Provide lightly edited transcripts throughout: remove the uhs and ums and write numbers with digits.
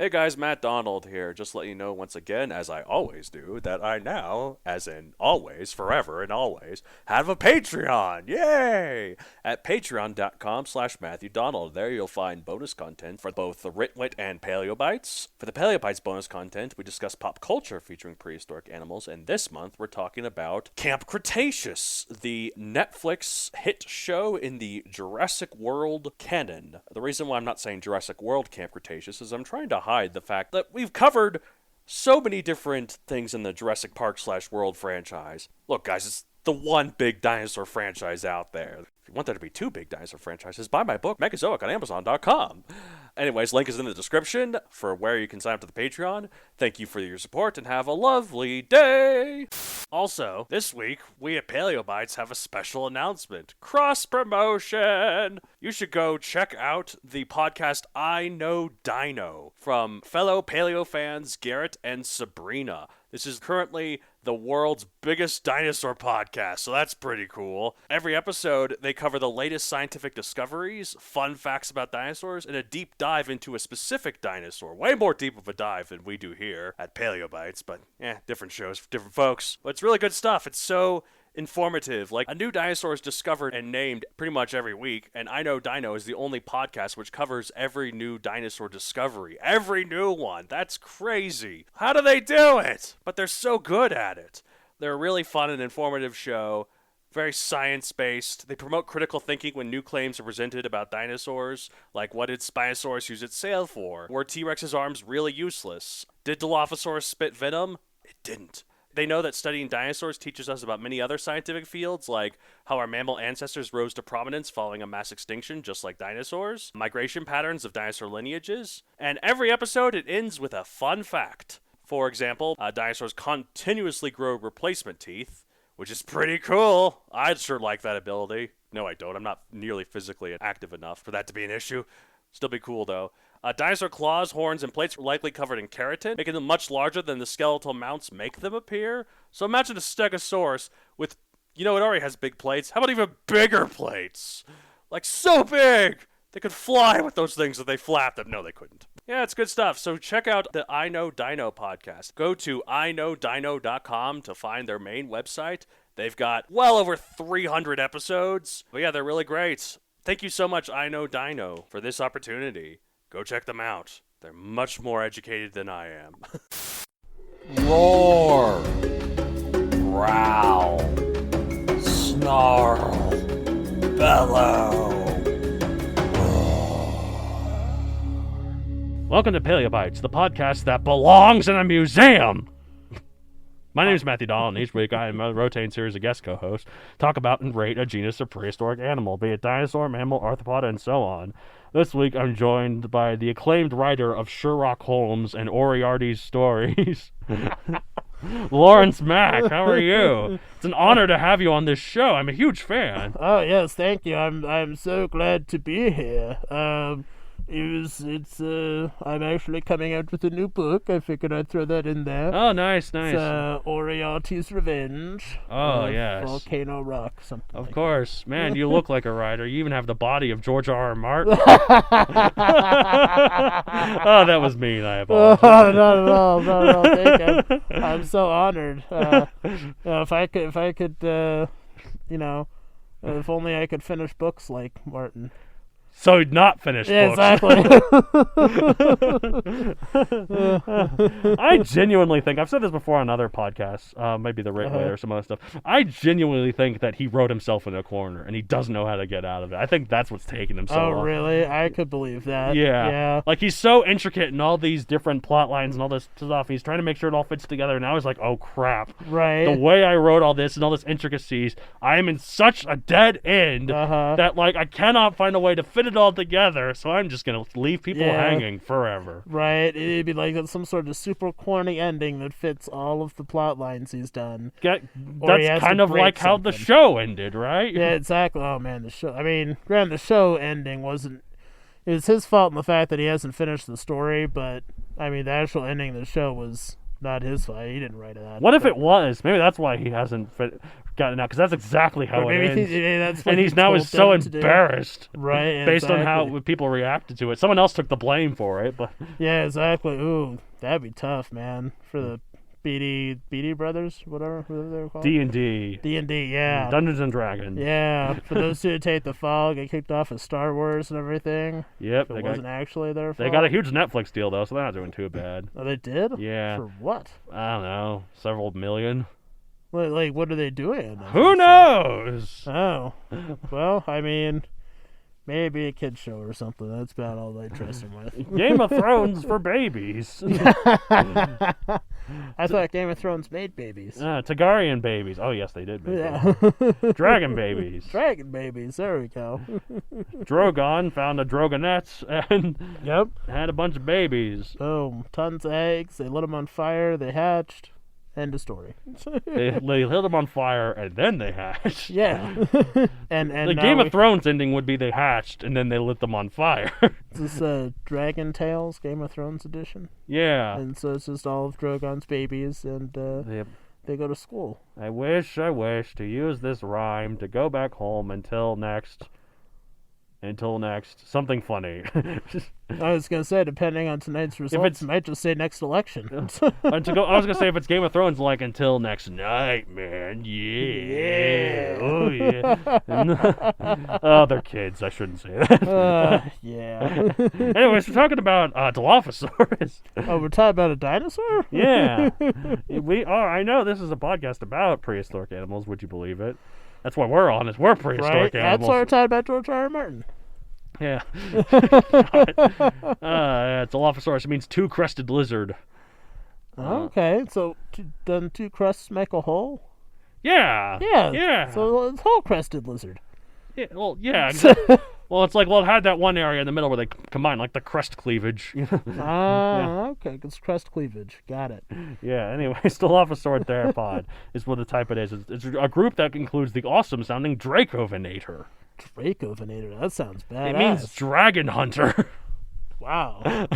Hey guys, Matt Donald here. Just let you know once again, as I always do, that I now, as in always, forever and always, have a Patreon. Yay! At patreon.com/Matthew Donald. There you'll find bonus content for both the Ritwit and Paleo Bites. For the Paleo Bites bonus content, we discuss pop culture featuring prehistoric animals, and this month we're talking about Camp Cretaceous, the Netflix hit show in the Jurassic World canon. The reason why I'm not saying Jurassic World Camp Cretaceous is I'm trying to hide the fact that we've covered so many different things in the Jurassic Park/World franchise. Look, guys, it's the one big dinosaur franchise out there. If you want there to be two big dinosaur franchises, buy my book, Megazoic, on Amazon.com. Anyways, link is in the description for where you can sign up to the Patreon. Thank you for your support and have a lovely day. Also, this week, we at Paleo Bites have a special announcement. Cross-promotion! You should go check out the podcast I Know Dino from fellow paleo fans Garrett and Sabrina. This is currently the world's biggest dinosaur podcast, so that's pretty cool. Every episode, they cover the latest scientific discoveries, fun facts about dinosaurs, and a deep dive into a specific dinosaur. Way more deep of a dive than we do here at Paleo Bites, but different shows for different folks. But it's really good stuff. It's so informative. Like, a new dinosaur is discovered and named pretty much every week, and I Know Dino is the only podcast which covers every new dinosaur discovery. Every new one. That's crazy. How do they do it? But they're so good at it. They're a really fun and informative show. Very science-based. They promote critical thinking when new claims are presented about dinosaurs, like what did Spinosaurus use its sail for? Were T-Rex's arms really useless? Did Dilophosaurus spit venom? It didn't. They know that studying dinosaurs teaches us about many other scientific fields, like how our mammal ancestors rose to prominence following a mass extinction, just like dinosaurs, migration patterns of dinosaur lineages, and every episode it ends with a fun fact. For example, dinosaurs continuously grow replacement teeth, which is pretty cool. I'd sure like that ability. No, I don't. I'm not nearly physically active enough for that to be an issue. Still be cool, though. Dinosaur claws, horns, and plates were likely covered in keratin, making them much larger than the skeletal mounts make them appear. So imagine a stegosaurus with, it already has big plates. How about even bigger plates? Like, so big! They could fly with those things if they flapped them. No, they couldn't. Yeah, it's good stuff. So check out the I Know Dino podcast. Go to iknowdino.com to find their main website. They've got well over 300 episodes. But yeah, they're really great. Thank you so much, I Know Dino, for this opportunity. Go check them out. They're much more educated than I am. Roar, growl, snarl, bellow. Welcome to Paleo Bites, the podcast that belongs in a museum. My name is Matthew Donald, and each week I am a rotating series of guest co-hosts talk about and rate a genus of prehistoric animal, be it dinosaur, mammal, arthropod, and so on. This week I'm joined by the acclaimed writer of Sherlock Holmes and Moriarty's stories, Lawrence Mack. How are you? It's an honor to have you on this show. I'm a huge fan. Oh yes, thank you. I'm so glad to be here. I'm actually coming out with a new book. I figured I'd throw that in there. Oh, nice. It's Moriarty's Revenge. Oh, yes. Volcano Rock, something. Of like course. that. Man, you look like a writer. You even have the body of George R. R. Martin. Oh, that was mean. I apologize. Oh, not at all. Thank you. I'm so honored. If only I could finish books like Martin. So not finished books. Exactly. I genuinely think, I've said this before on other podcasts, maybe the Ritwit or some other stuff, I genuinely think that he wrote himself in a corner and he doesn't know how to get out of it. I think that's what's taking him so long. Oh, really? I could believe that. Yeah. Like, he's so intricate in all these different plot lines and all this stuff. He's trying to make sure it all fits together. Now he's like, oh, crap. Right. The way I wrote all this and all this intricacies, I am in such a dead end that, like, I cannot find a way to fit it all together, so I'm just gonna leave people hanging forever. Right, it'd be like some sort of super corny ending that fits all of the plot lines he's done. That's kind of like how the show ended, right? Yeah, exactly. Oh man, the show ending wasn't. It was his fault in the fact that he hasn't finished the story, but I mean, the actual ending of the show was not his fault. He didn't write that. What if it was? Maybe that's why he hasn't gotten out, because that's exactly how it ends. That's what and he's he now told so them to do. embarrassed, Right? based on exactly. how people reacted to it. Someone else took the blame for it, but Yeah, exactly. Ooh, that'd be tough, man. For the BD brothers, whatever they were called. D&D, D&D, yeah. Dungeons and Dragons. Yeah, for those who take the fall, get kicked off of Star Wars and everything. Yep, If it wasn't actually their fault. they got a huge Netflix deal though, so they're not doing too bad. Oh, they did? Yeah. For what? I don't know, several million. Like, what are they doing? Who knows? Oh, well, I mean, maybe a kid show or something. That's about all they trust him with. Game of Thrones for babies. I thought Game of Thrones made babies. Targaryen babies. Oh yes, they did. Yeah. Dragon babies. Dragon babies. There we go. Drogon found a Drogonette and Yep. had a bunch of babies. Boom. Tons of eggs. They lit them on fire. They hatched. End of story. They lit them on fire and then they hatched. Yeah. and The now Game of Thrones ending would be they hatched and then they lit them on fire. Is this Dragon Tales Game of Thrones edition? Yeah. And so it's just all of Drogon's babies, and Yep. they go to school. I wish to use this rhyme to go back home until next, something funny. I was gonna say, depending on tonight's results, might just say next election. I was gonna say if it's Game of Thrones, like until next night, man. Yeah. Oh yeah. Oh, they're kids. I shouldn't say that. Yeah. Anyways, we're talking about Dilophosaurus. Oh, we're talking about a dinosaur? Yeah. We are. I know this is a podcast about prehistoric animals. Would you believe it? That's why we're on. We're prehistoric Right. animals. That's why we're talking about George R. R. Martin. Yeah. Dilophosaurus means two-crested lizard. Okay, so doesn't two crusts make a hole? Yeah. Yeah. Yeah. So it's whole-crested lizard. Yeah. Well, yeah. Exactly. Well, it's like, it had that one area in the middle where they combine, like the crest cleavage. Okay, it's crest cleavage. Got it. Yeah, anyways, Dilophosaurus theropod is what the type it is. It's a group that includes the awesome-sounding Dracovinator. Dracovinator, that sounds badass. It means dragon hunter. Wow.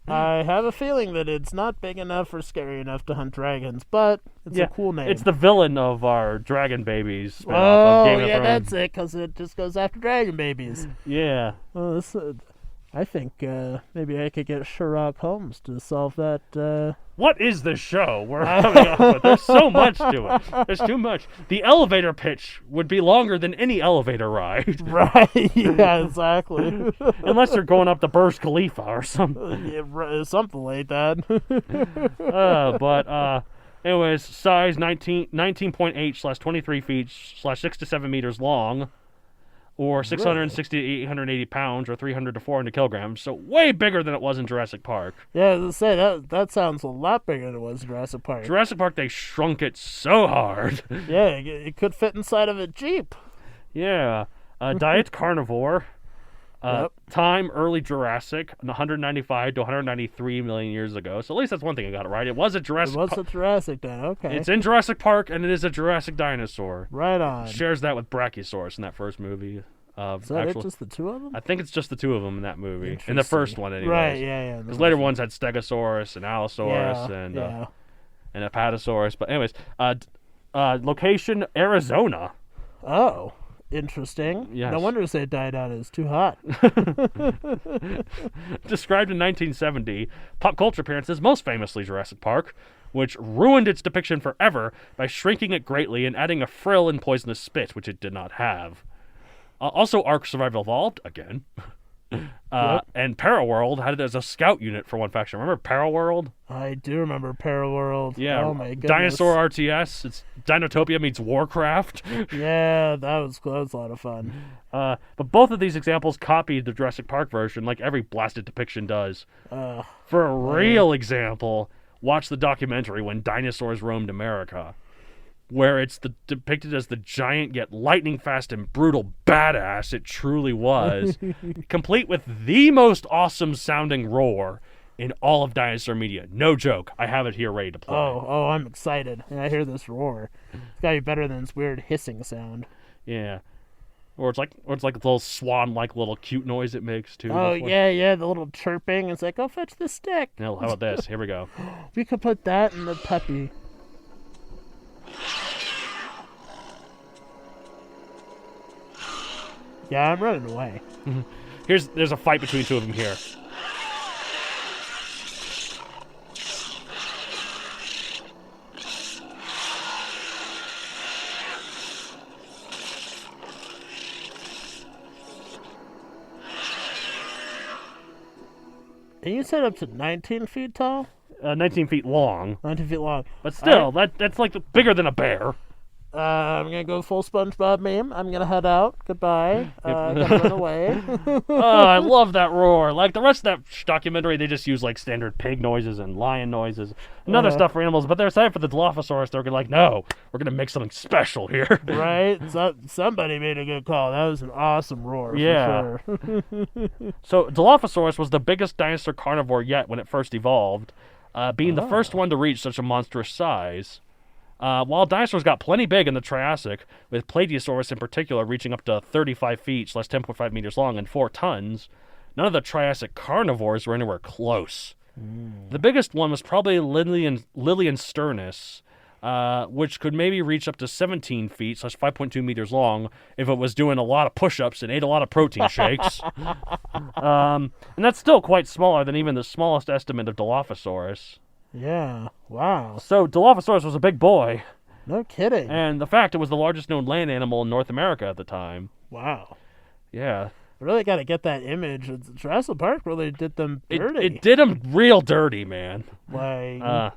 I have a feeling that it's not big enough or scary enough to hunt dragons, but it's a cool name. It's the villain of our Dragon Babies spin-off of Game of Thrones. That's it, because it just goes after dragon babies. Yeah. Well, I think maybe I could get Sherlock Holmes to solve that. What is this show we're coming up with? There's so much to it. There's too much. The elevator pitch would be longer than any elevator ride. Right, yeah, exactly. Unless you're going up to Burj Khalifa or something. Yeah, something like that. Anyways, size 19.8/23 feet / 6 to 7 meters long, or 660 to 880 pounds, or 300 to 400 kilograms. So way bigger than it was in Jurassic Park. Yeah, I was gonna say that sounds a lot bigger than it was in Jurassic Park. Jurassic Park, they shrunk it so hard. Yeah, it could fit inside of a Jeep. Yeah. Diet carnivore. Yep. Time early Jurassic, 195 to 193 million years ago. So at least that's one thing I got it right. It was a Jurassic. It was a Jurassic then. Okay. It's in Jurassic Park, and it is a Jurassic dinosaur. Right on. Shares that with Brachiosaurus in that first movie. Is that it? Just the two of them? I think it's just the two of them in that movie. In the first one, anyways. Right. Yeah. Because later ones had Stegosaurus and Allosaurus and Apatosaurus. But anyways, location Arizona. Oh. Interesting. Yes. No wonder they died out. It's too hot. Described in 1970, pop culture appearances, most famously Jurassic Park, which ruined its depiction forever by shrinking it greatly and adding a frill and poisonous spit, which it did not have. Also, Ark Survival Evolved, again. And Paraworld had it as a scout unit for one faction. Remember Paraworld? I do remember Paraworld. Yeah. Oh my goodness. Dinosaur RTS. It's Dinotopia meets Warcraft. Yeah, that was a lot of fun. But both of these examples copied the Jurassic Park version, like every blasted depiction does. For a real example, watch the documentary When Dinosaurs Roamed America, where it's depicted as the giant yet lightning fast and brutal badass it truly was, complete with the most awesome sounding roar in all of dinosaur media. No joke. I have it here ready to play. Oh, I'm excited. And I hear this roar. It's gotta be better than this weird hissing sound. Yeah. Or it's like a little swan-like little cute noise it makes too. Oh, before. yeah, the little chirping. It's like, go fetch the stick. Now, how about this? Here we go. We could put that in the puppy. Yeah, I'm running away. There's a fight between two of them here. And you said up to 19 feet tall? 19 feet long. 19 feet long. But still, that's like bigger than a bear. I'm gonna go full SpongeBob meme. I'm gonna head out. Goodbye. Gotta run away. Oh, I love that roar. Like the rest of that documentary, they just use like standard pig noises and lion noises and other stuff for animals. But they're excited for the Dilophosaurus. They're like, no, we're gonna make something special here. Right? Somebody made a good call. That was an awesome roar. Yeah. For sure. So Dilophosaurus was the biggest dinosaur carnivore yet when it first evolved, being the first one to reach such a monstrous size. While dinosaurs got plenty big in the Triassic, with Plateosaurus in particular reaching up to 35 feet, / 10.5 meters long, and 4 tons, none of the Triassic carnivores were anywhere close. The biggest one was probably Liliensternus, which could maybe reach up to 17 feet, / 5.2 meters long, if it was doing a lot of push-ups and ate a lot of protein shakes. And that's still quite smaller than even the smallest estimate of Dilophosaurus. Yeah. Wow. So Dilophosaurus was a big boy. No kidding. And the fact it was the largest known land animal in North America at the time. Wow. Yeah. Really got to get that image. Jurassic Park really did them dirty. It did them real dirty, man. Like,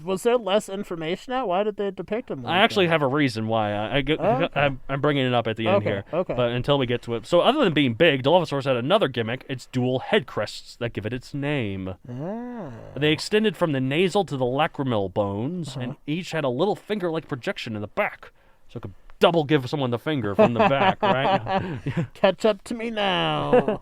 was there less information out? Why did they depict him? Like I actually that? have a reason why. I'm bringing it up at the end here. Okay. But until we get to it. So other than being big, Dilophosaurus had another gimmick. It's dual head crests that give it its name. Ah. They extended from the nasal to the lacrimal bones, and each had a little finger-like projection in the back. So it could double give someone the finger from the back, right? Catch up to me now.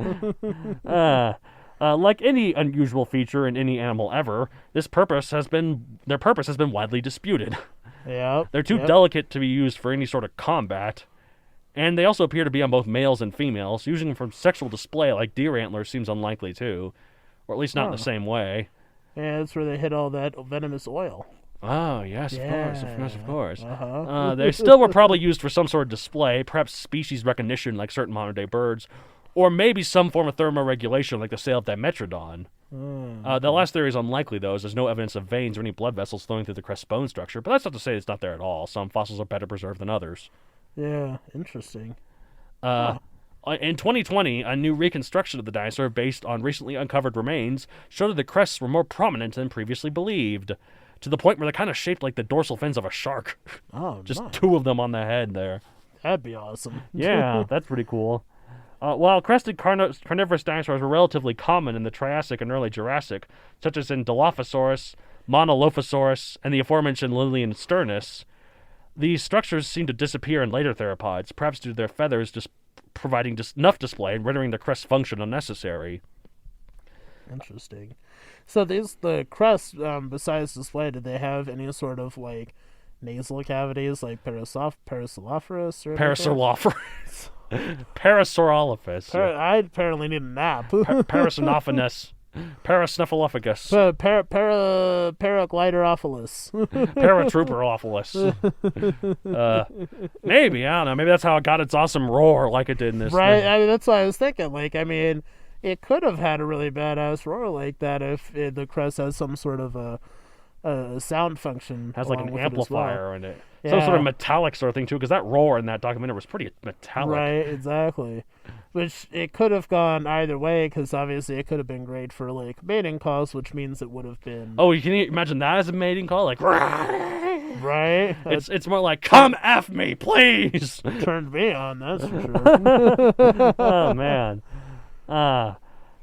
Like any unusual feature in any animal ever, their purpose has been widely disputed. Yep. They're too delicate to be used for any sort of combat, and they also appear to be on both males and females. Using them for sexual display like deer antlers seems unlikely too, or at least not in the same way. Yeah, that's where they hit all that venomous oil. Oh, yes, of course. Uh-huh. They still were probably used for some sort of display, perhaps species recognition like certain modern-day birds, or maybe some form of thermoregulation like the sale of Dimetrodon. The last theory is unlikely, though, as there's no evidence of veins or any blood vessels flowing through the crest's bone structure, but that's not to say it's not there at all. Some fossils are better preserved than others. Yeah, interesting. In 2020, a new reconstruction of the dinosaur based on recently uncovered remains showed that the crests were more prominent than previously believed, to the point where they're kind of shaped like the dorsal fins of a shark. Oh, Just nice. 2 of them on the head there. That'd be awesome. Yeah, that's pretty cool. While crested carnivorous dinosaurs were relatively common in the Triassic and Early Jurassic, such as in Dilophosaurus, Monolophosaurus, and the aforementioned Liliensternus, these structures seem to disappear in later theropods, perhaps due to their feathers just providing enough display and rendering the crest function unnecessary. Interesting. So the crests, besides display, did they have any sort of like nasal cavities, like Parasaurolophus or Parasaurolophus. Parasaurolophus. I apparently need a nap. Parasynophagus. Parasnuffleupagus. Paragliderophilus. Paratrooperophilus. Maybe, I don't know. Maybe that's how it got its awesome roar like it did in this. Right? I mean, that's what I was thinking. Like, I mean, it could have had a really badass roar like that if the crest has some sort of a sound function. Has like along an with it as well. amplifier in it. Some sort of metallic sort of thing too, because that roar in that documentary was pretty metallic. Right, exactly. Which it could have gone either way, because obviously it could have been great for like mating calls, which means it would have been. Oh, you can imagine that as a mating call, like. Right. It's more like, come F me, please. Turned me on, that's for sure. Oh man.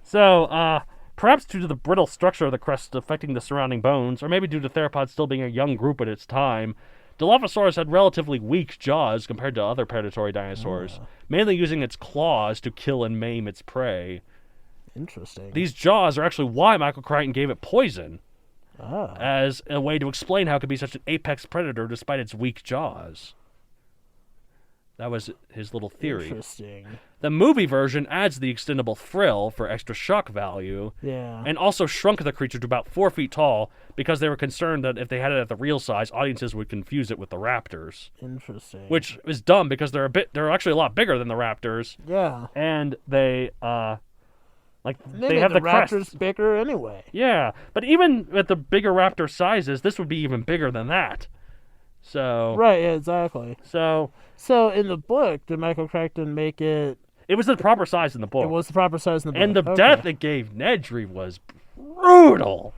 So perhaps due to the brittle structure of the crest affecting the surrounding bones, or maybe due to theropods still being a young group at its time, Dilophosaurus had relatively weak jaws compared to other predatory dinosaurs, mainly using its claws to kill and maim its prey. Interesting. These jaws are actually why Michael Crichton gave it poison, as a way to explain how it could be such an apex predator despite its weak jaws. That was his little theory. Interesting. The movie version adds the extendable frill for extra shock value. Yeah. And also shrunk the creature to about 4 feet tall because they were concerned that if they had it at the real size, audiences would confuse it with the raptors. Interesting. Which is dumb because they're actually a lot bigger than the raptors. Yeah. And they They have the raptors crest. bigger anyway. Yeah, but even at the bigger raptor sizes, this would be even bigger than that. So Right, yeah, exactly. So in the book, did Michael Crichton make it... it was the proper size in the book. It was the proper size in the book. And the Okay. death it gave Nedry was brutal.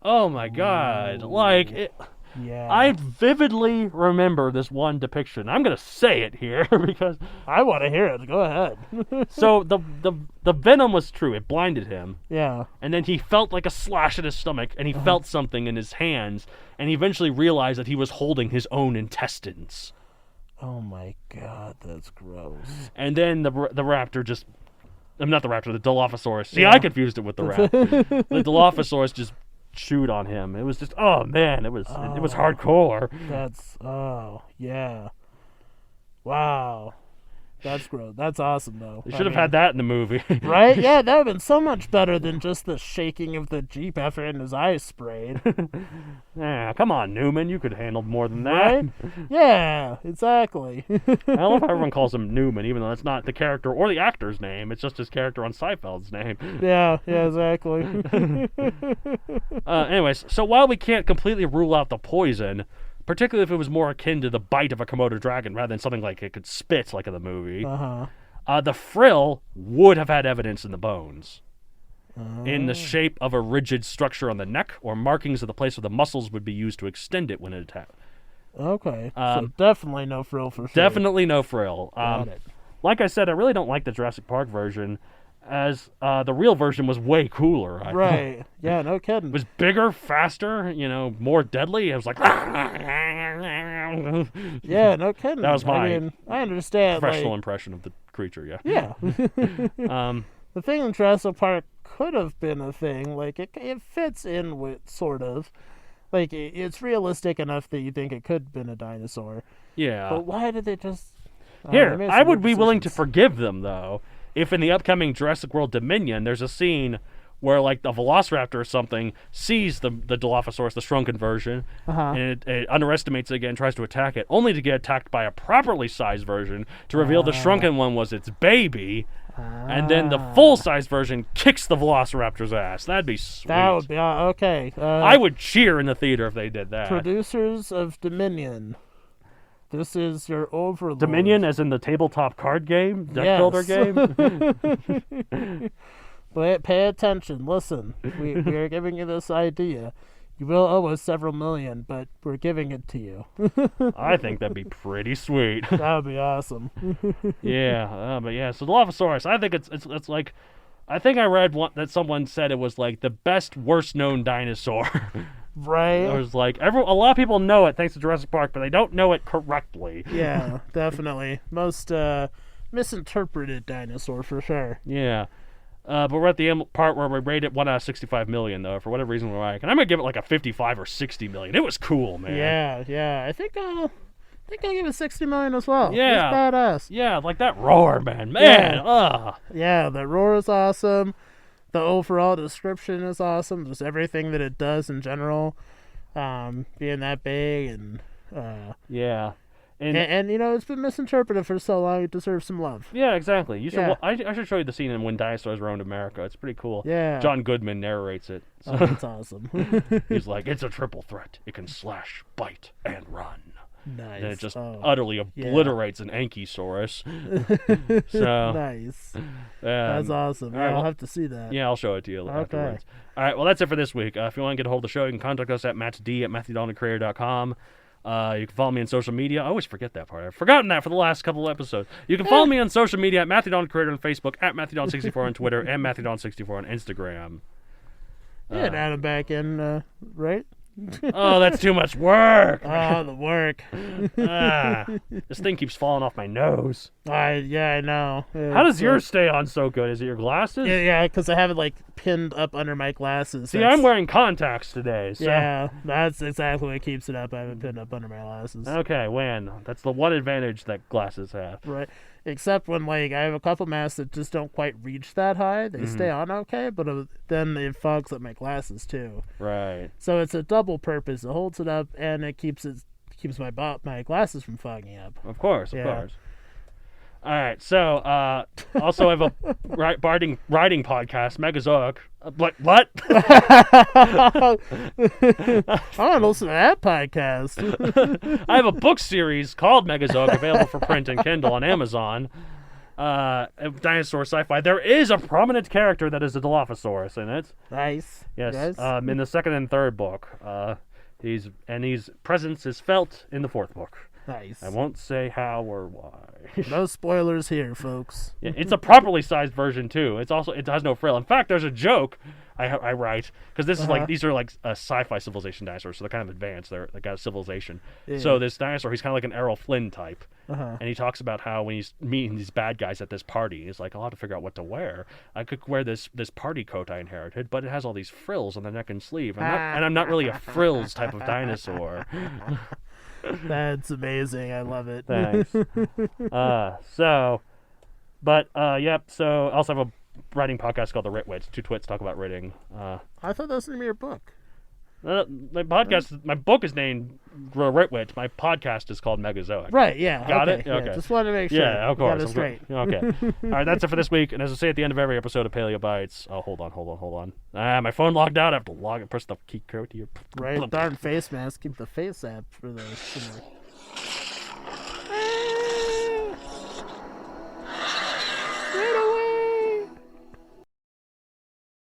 Oh my god. Like, Yeah. I vividly remember this one depiction. I'm going to say it here because... I want to hear it. Go ahead. So the venom was true. It blinded him. Yeah. And then he felt like a slash in his stomach, and he felt something in his hands, and he eventually realized that he was holding his own intestines. Oh my god, that's gross. And then the raptor just... not the raptor, the Dilophosaurus. See, Yeah. I confused it with the raptor. The Dilophosaurus just chewed on him. It was just, oh man, it was hardcore. That's... Oh, yeah. Wow. That's gross. That's awesome, though. They should have had that in the movie. Right? Yeah, that would have been so much better than just the shaking of the Jeep after getting his eyes sprayed. Yeah, come on, Newman. You could handle more than that. Right? Yeah, exactly. I love how everyone calls him Newman, even though that's not the character or the actor's name. It's just his character on Seinfeld's name. Yeah, exactly. Anyways, so while we can't completely rule out the poison, particularly if it was more akin to the bite of a Komodo dragon rather than something like it could spit, like in the movie, the frill would have had evidence in the bones. In the shape of a rigid structure on the neck or markings of the place where the muscles would be used to extend it when it attacked. Okay, so definitely no frill for sure. Definitely no frill. Got it. Like I said, I really don't like the Jurassic Park version, as the real version was way cooler. I Right. thought. Yeah, no kidding. It was bigger, faster, more deadly. It was like... Yeah, no kidding. That was my I understand. professional impression of the creature, yeah. Yeah. The thing in Jurassic Park could have been a thing. Like, it fits in with, sort of. Like, it's realistic enough that you think it could have been a dinosaur. Yeah. But why did they just... Here, I would be willing to forgive them, though, if in the upcoming Jurassic World Dominion, there's a scene where, like, the Velociraptor or something sees the Dilophosaurus, the shrunken version, and it underestimates it again, tries to attack it, only to get attacked by a properly sized version to reveal the shrunken one was its baby, and then the full-size version kicks the Velociraptor's ass. That'd be sweet. That would be... okay. I would cheer in the theater if they did that. Producers of Dominion. This is your overlord. Dominion, as in the tabletop card game? Deck builder game? But pay attention. Listen, we are giving you this idea. You will owe us several million, but we're giving it to you. I think that'd be pretty sweet. That would be awesome. Yeah, but yeah, so Dilophosaurus, I think it's like, I think I read that someone said it was like the best, worst known dinosaur. Right? It was like, a lot of people know it thanks to Jurassic Park, but they don't know it correctly. Yeah, definitely. Most misinterpreted dinosaur for sure. Yeah. But we're at the part where we rate it 1 out of 65 million, though, for whatever reason we're like. And I'm going to give it like a 55 or 60 million. It was cool, man. Yeah. I think I'll give it 60 million as well. Yeah. It's badass. Yeah, like that roar, man. Yeah, the roar is awesome. The overall description is awesome. Just everything that it does in general. Being that big and... Yeah. And it's been misinterpreted for so long. It deserves some love. Yeah, exactly. You should. Yeah. I should show you the scene in When Dinosaurs Roamed America. It's pretty cool. Yeah. John Goodman narrates it. Oh, that's awesome. He's like, it's a triple threat. It can slash, bite, and run. Nice. And it just utterly obliterates an Ankysaurus. So nice. That's awesome. Yeah, I'll have to see that. Yeah, I'll show it to you afterwards. All right, well, that's it for this week. If you want to get a hold of the show, you can contact us at mattsd@matthewdonaldcreator.com. You can follow me on social media. I always forget that part. I've forgotten that for the last couple of episodes. You can follow me on social media at Matthew Don Creator on Facebook, at MatthewDon64 on Twitter, and MatthewDon64 on Instagram. Yeah, and add him back in, right? Oh, that's too much work. Oh, the work. This thing keeps falling off my nose. I know. How does yours stay on so good? Is it your glasses? Yeah, because I have it like pinned up under my glasses. See, I'm wearing contacts today. So. Yeah, that's exactly what keeps it up. I have it pinned up under my glasses. Okay, when? That's the one advantage that glasses have. Right. Except when, like, I have a couple masks that just don't quite reach that high. They stay on okay, but then it fogs up my glasses, too. Right. So it's a double purpose. It holds it up, and it keeps my glasses from fogging up. Of course. Yeah. All right, so also I have a riding podcast, Megazoic. What? I want to listen to that podcast. I have a book series called Megazoic available for print and Kindle on Amazon. Dinosaur sci-fi. There is a prominent character that is a Dilophosaurus in it. Nice. Yes. In the second and third book. His presence is felt in the fourth book. Nice. I won't say how or why. No spoilers here, folks. Yeah, it's a properly sized version too. It has no frill. In fact, there's a joke I write because this is like these are like a sci-fi civilization dinosaurs, so they're kind of advanced. They got a civilization. Yeah. So this dinosaur, he's kind of like an Errol Flynn type, Uh-huh. and he talks about how when he's meeting these bad guys at this party, he's like, I'll have to figure out what to wear. I could wear this party coat I inherited, but it has all these frills on the neck and sleeve, and I'm not really a frills type of dinosaur. That's amazing. I love it. Thanks. So I also have a writing podcast called The Ritwits. Two twits talk about writing. I thought that was the name of your book. My book is named Ritwit. My podcast is called Megazoic. Right, yeah. Got okay, it? Yeah, Okay. just wanted to make sure. Yeah, of course. Got it straight. Okay. All right, that's it for this week. And as I say at the end of every episode of Paleo Bites, oh, hold on. My phone logged out. I have to press the key code here. Right, darn face mask. Keep the face app for the.